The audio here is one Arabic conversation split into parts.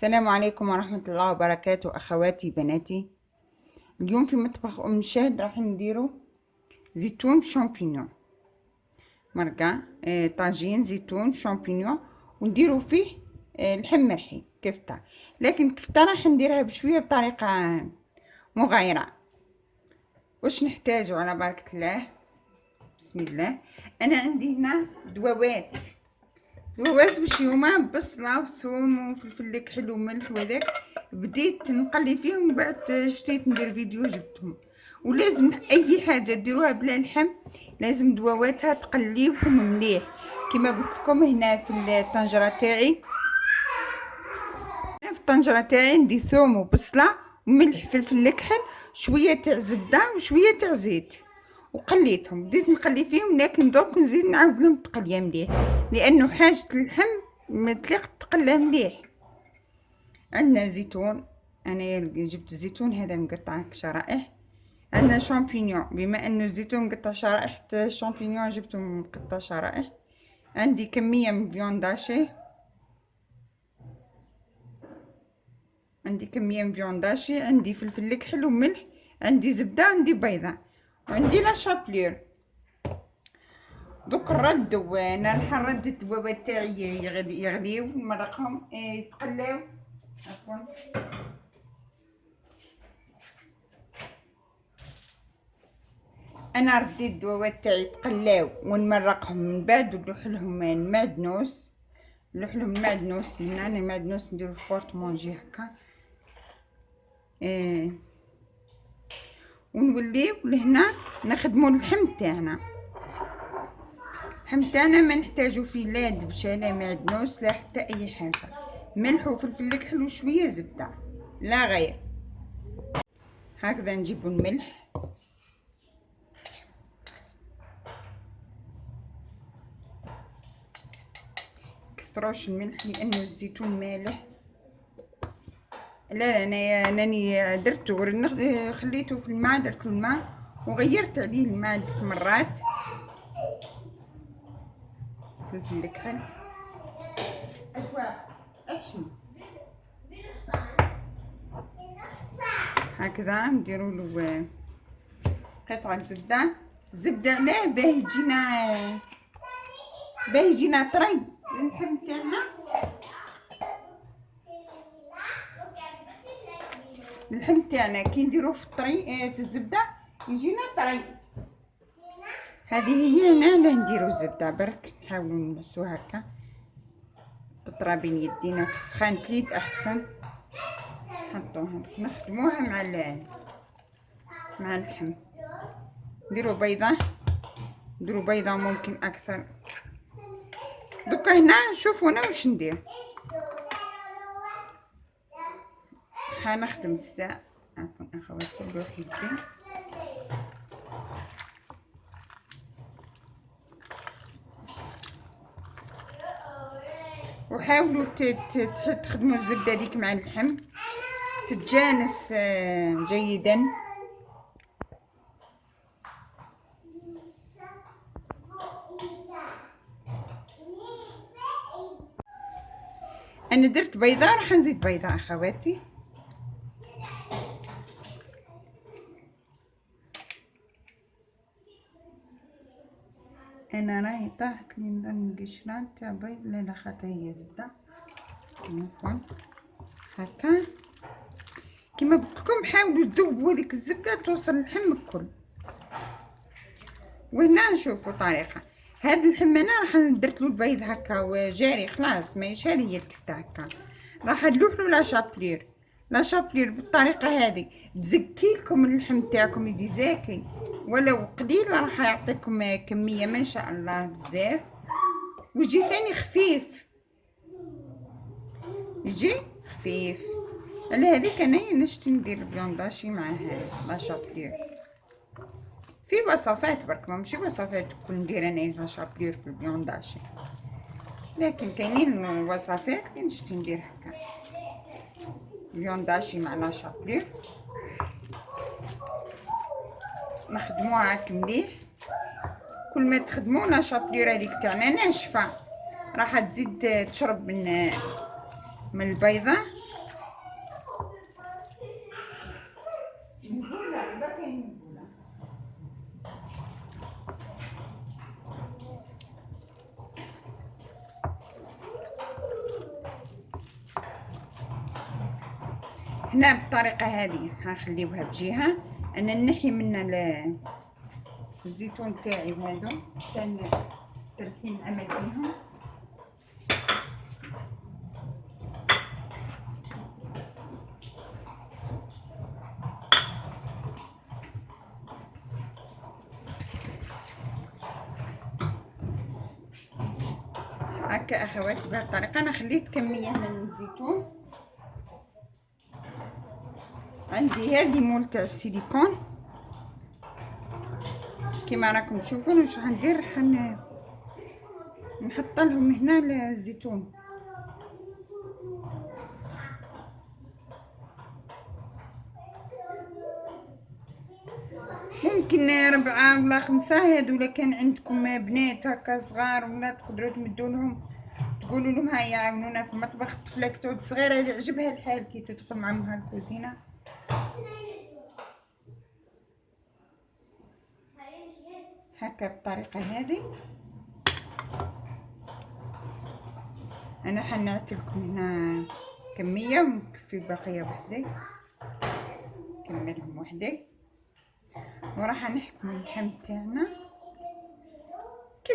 السلام عليكم ورحمة الله وبركاته أخواتي بناتي. اليوم في مطبخ أم شاهد راح نديرو زيتون شامبينيون مرقة، طاجين زيتون شامبينيون، ونديرو فيه لحم مرحي كفتة. لكن كفتة راح نديرها بشوية بطريقة مغايرة. واش نحتاجو على بركة الله؟ بسم الله. أنا عندي هنا دوات وش هما بصله وثوم وفلفل كحل وملح وهذاك. بديت نقلي فيهم وبعد شتيت ندير فيديو جبتهم. ولازم اي حاجه ديروها بلا لحم لازم دواواتها تقليوهم مليح كما قلت لكم. هنا في الطنجره تاعي ندي ثوم وبصله وملح فلفل كحل شويه تاع زبده وشويه تاع زيت وقليتهم. بديت نقلي فيهم، لكن دوك نزيد نعاود لهم تقليه مليح لانه حاجه اللحم ما تليق تقلى مليح. عندنا زيتون، انا جبت الزيتون هذا مقطع شرائح. عندنا شامبينيون، بما انه الزيتون مقطع شرائح الشامبينيون جبته مقطع شرائح. عندي كميه من فيونداشي، عندي فلفل كحل وملح، عندي زبده، عندي بيضه، وعندي لا شابلير. دوك نردو، انا نحرد الدوابات تاعي يغليو نمرقهم يتقلاو. عفوا. انا رديت الدوابات تاعي يتقلاو ونمرقهم، من بعد نلوح لهم المعدنوس. هنا المعدنوس نديرو في بورطمونجي هكا. ونوليو لهنا نخدمو اللحم تاعنا. ما نحتاجو فيه لا دبشه لا معدنوس لا حتى اي حاجه، ملح وفلفل كحل وشويه زبده لا غير. هكذا نجيبو الملح، كثروش الملح لانه الزيتون مالح. لا انني درته خليته في الماء، درت الماء وغيرت عليه الماء عدة مرات. فلفل كحل هكذا نديروا له قطعه زبده علاه باه يجينا طري اللحم تاعنا. كي نديروه في الطري في الزبده يجينا طري. هذه هي هنا لا نديرو الزبده برك، نحاولوا نمسو هكا تطرى بين يدينا في سخان كليت احسن. نحطوها نخدموها مع اللحم. نديرو بيضه ممكن اكثر. دوكا هنا شوفوا انا واش ندير. حنخدم الساعه. عفوا اخواتي نروح يدي. وحاولوا تخدموا الزبده ديك مع اللحم تتجانس جيدا. انا درت بيضه، راح نزيد بيضه اخواتي. انا راهي طاحت لي نظن قشره تاع بيض، لا خاطر هي زبده. عفوا هكا كيما قلت لكم حاولوا تذوبوا هذيك الزبده توصل اللحم الكل. وهنا نشوفوا طريقه. هذا اللحم انا راح درت له البيض هكا وجاري خلاص ماهيش هذه الكفته هكا. راح نلوح له لا شابلير بالطريقه هذه تزكي لكم اللحم تاعكم يجي زاكي، ولو قليل راح يعطيكم كميه ما شاء الله بزاف، ويجي ثاني خفيف. على هذيك انا نشتي ندير فيونداشي مع هذا لا شابلير. في وصفات برك ماشي وصفات كل ندير انا لا شابلير في الفيونداشي، لكن كاينين وصفات اللي نشتي ندير هكا فيونداشي مع لا شابلير. نخدموها هاك مليح. كل ما تخدموا لا شابلير هذيك تاعنا ناشفه راح تزيد تشرب من البيضه هنا بالطريقة هذه هنخليوها بجهة. انا نحي منها الزيتون تاعي وهذو كان تركين عمل فيهم. هكا اخواتي بهذه الطريقة. انا خليت كمية من الزيتون. عندي هذه مول تاع السيليكون كيما راكم تشوفون. واش غندير؟ نحط لهم هنا الزيتون. ممكن 4 ولا 5 هادو. الا كان عندكم بنات هكا صغار ولا تقدروا تمدوا لهم، تقولوا لهم هيا يعاونونا في المطبخ. الطفله كي تعود صغيره يعجبها الحال كي تدخل مع امها الكوزينه. هكا بالطريقه هذه. انا حنعت لكم هنا كميه ونكفي بقيه وحدي. نكملهم وحدي وراح نحكم اللحم تاعنا كي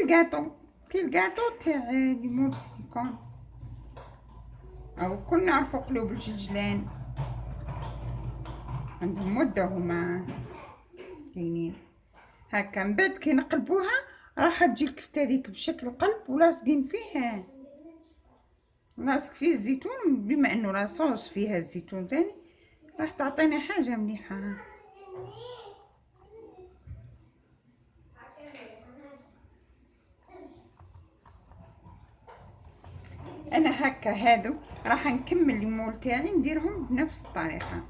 الكاطو تاع ليمون السيليكون، او كل نعرفوا قلوب الجلجلان عندهم مده هما كاينين هكا. من بعد كي نقلبوها راح تجي الكفته هذيك بشكل قلب ولاصقين فيه، لاصق فيه الزيتون. بما انه لاصوص فيها الزيتون ثاني راح تعطينا حاجه مليحه. انا هكا هادو راح نكمل المول تاعي نديرهم بنفس الطريقه.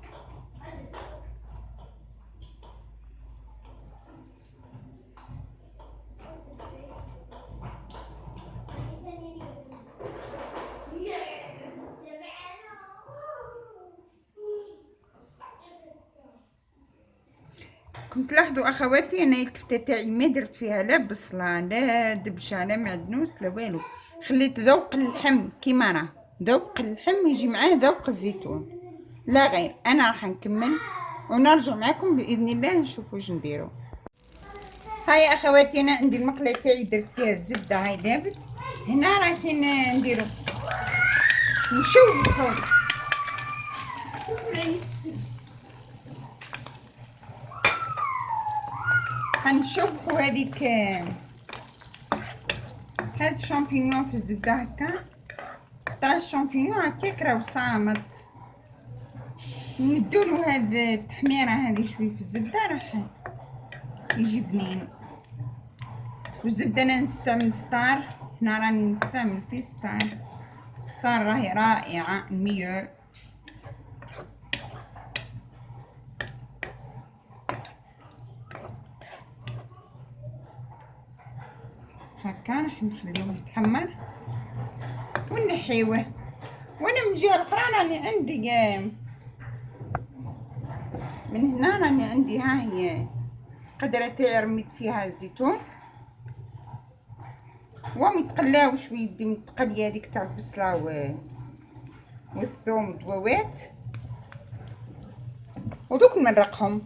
كم تلاحظوا اخواتي انا الكفته تاعي ما درت فيها لا بصله لا دبشه لا معدنوس لا والو. خليت ذوق اللحم كيما راه. ذوق اللحم يجي معاه ذوق الزيتون لا غير. انا راح نكمل ونرجع معكم باذن الله نشوف واش نديرو. هاي اخواتي انا عندي المقله تاعي درت فيها الزبده هاي دابت. هنا رايحين نديرو نشوفو. هنشوفوا هذيك هاد الشامبينيون في الزبده هكا. تاع الشامبينيون هكاك راهو صامت. ندولو هاد التحميره هذه شوي في الزبده راح يجي بنين. والزبده انا نستعمل ستار. هنا راني نستعمل فيه ستار راهي رائعه الميور. هكا راح نخليوه يتحمر ونحيوه. وانا من الجهه الاخرى راني عندي من هنا راني عندي ها هي قدره تاعي رميت فيها الزيتون ومتقلاو شويه دي متقليه هذيك تاع البصله والثوم والدواوات ودوك نمرقهم.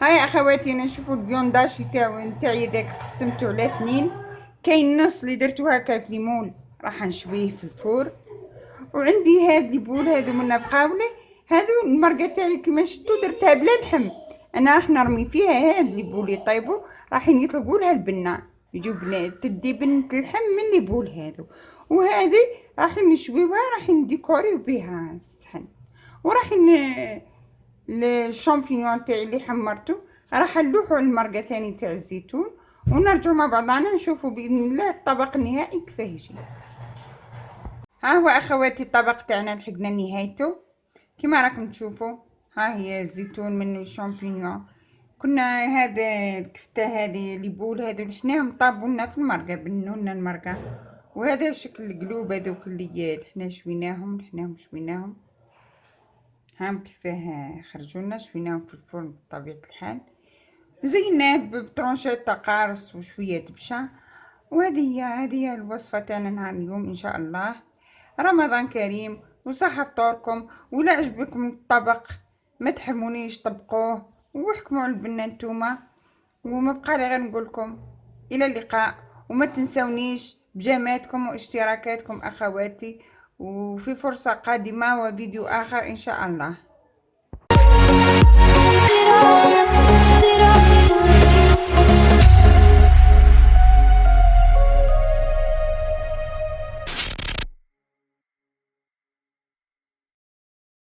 هاي اخواتي انا نشوفوا الفيونداشي تاعي داك قسمته على 2. كاين نص اللي درتو هكا في ليمون راح نشويه في الفور. وعندي هاد البول هادو منا بقاولي هادو المرقه تاعي كيما شفتوا درتها بلا لحم. انا راح نرمي فيها هاد البول يطيبوا راح يطلقوا لها البنه يجيو تدي بنه اللحم من البول هادو. وهذه راح نشويوها راح نديكوريو بها الصحن. وراح الشامبينيون تاعي اللي حمرته راح نلوحو على المرقه ثاني تاع الزيتون ونرجعوا مع بعضنا نشوفوا باذن الله الطبق النهائي كيفاه يجي. ها هو اخواتي الطبق تاعنا لحقنا نهايته كما راكم تشوفوا. ها هي الزيتون منه الشامبينيون. كنا هذا الكفته هذه اللي بول هذو اللي حناهم طابوا لنا في المرقه بنوا لنا المرقه وهذا شكل القلوب هذوك اللي حنا شويناهم هام كيفاه خرجولنا، شويناهم في الفرن بطبيعة الحال، زيناه بطرونشات تاع قارص وشوية دبشة. هذه هي الوصفة تاعنا نهار اليوم ان شاء الله. رمضان كريم وصحة فطوركم، ولا عجبكم الطبق ما تحرمونيش طبقوه واحكموا على البنة نتوما. وما بقى لي غير نقولكم الى اللقاء، وما تنسونيش بجاماتكم واشتراكاتكم اخواتي، وفي فرصة قادمة وفيديو اخر ان شاء الله.